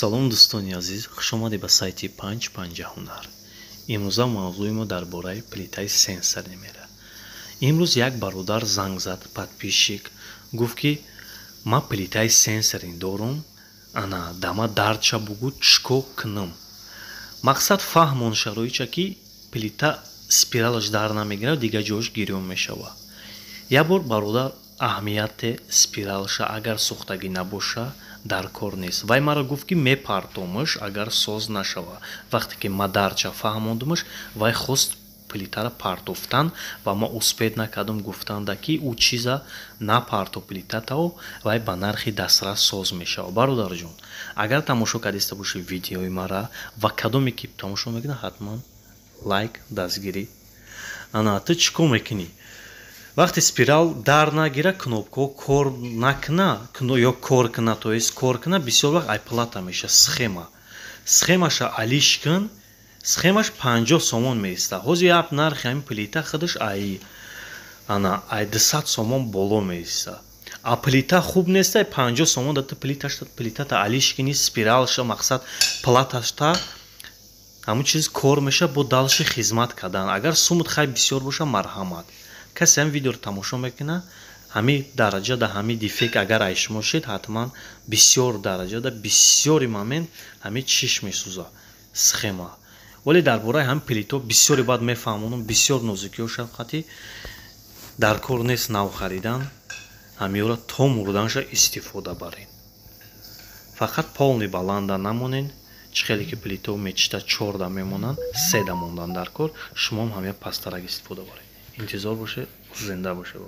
салом дӯстони азиз, хушомадед ба сайти 550 ҳунар. Имрӯза мавзӯи мо дар бораи плитаи сенсорӣ мера. Имрӯз як бародар занг зад подписчик, гуфт ки ман плитаи сенсорӣ дорум, ана дама дардша бугӯ чико кунам. Мақсад фаҳмон шароича ки плита спиралаш дар намегирад, дигар ҷоиш гирён мешава. Як бор бародар аҳамияте спиралша агар сӯхтагӣ набоша дар кор нест. Вай мара гуфт ки мепартомаш агар соз нашава. Вақте ки ма дарча фаҳмондумаш, вай хост плитара партофтан ва ма успед накардум гуфтанда ки ӯ чиза напарто плитатао, вай ба нархи дастрас соз мешава. Бародар ҷон, агар тамошо кардиста боши видеои мара ва кадоме ки тамошо мекунӣ, ҳатман лайк дастгирӣ. Ана ту чӣ кор мекунӣ? Вақте спирал дар нагира, кнопкаҳо кор накна ё кор кна, то есть кор кна, бисёр вақт ай плата меша схема. Схемаша алиш кун, схемаш 50 сомон меиста. Ҳозир як нархи ҳамин плита худаш ай 200 сомон боло меиста. А плита хуб неста, 50 сомон да ту плитата алиш кунӣ, спиралша мақсад платашта ҳамун чиз кор меша бо далши хизмат кардан. Агар сумут хай бисёр боша, марҳамат. Касе ҳамин видеоро тамошо мекуна, ҳамин дараҷа да ҳамин дефект агар ай шумо шед, ҳатман бисёр дараҷа да бисёри момент ҳамин чиш месӯза схема. Вале дар бораи ҳамин плито бисёри баъд мефаҳмонам, бисёр нозукиҳо шафқатӣ дар кор нест нав харидан, ҳамиёро то мурданша истифода барен. Фақат полни баланда намонен, чӣ хеле ки плито мечита 4 да мемонанд, 3 да мондан дар кор, шумо ҳам ҳамия пастарак истифода баред. Интизор бошед, зинда бошед.